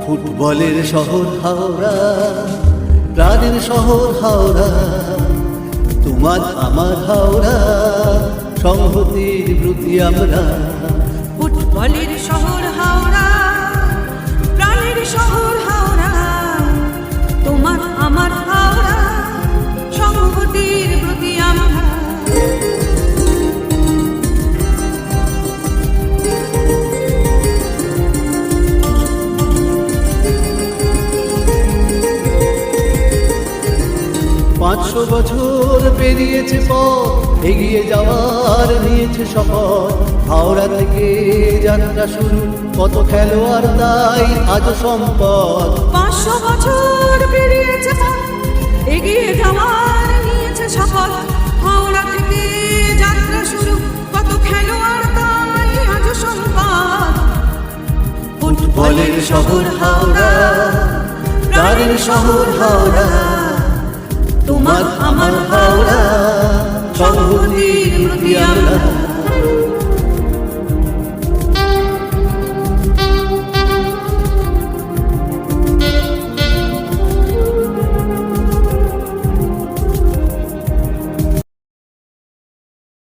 ফুটবলের শহর হাওড়া, প্রাণের শহর হাওড়া, তোমার আমার হাওড়া, সংহতির প্রতি আমরা। ফুটবলের শহর হাওড়া, প্রাণের শহর হাওড়া, তোমার আমার হাওড়া, সংহতির প্রতি আমরা। 500 বছর পেরিয়েছে পথ, এগিয়ে যাওয়ার নিয়েছে শপথ। হাওড়া থেকে যাত্রা শুরু, কত খেলোয়াড় তাই আজ সম্পদ। 500 বছর পেরিয়েছে পথ, এগিয়ে যাওয়ার নিয়েছে শপথ। হাওড়া থেকে যাত্রা শুরু, কত খেলোয়াড় তাই আজ সম্পদ। ফুটবলের শহর হাওড়া, প্রাণের শহর হাওড়া,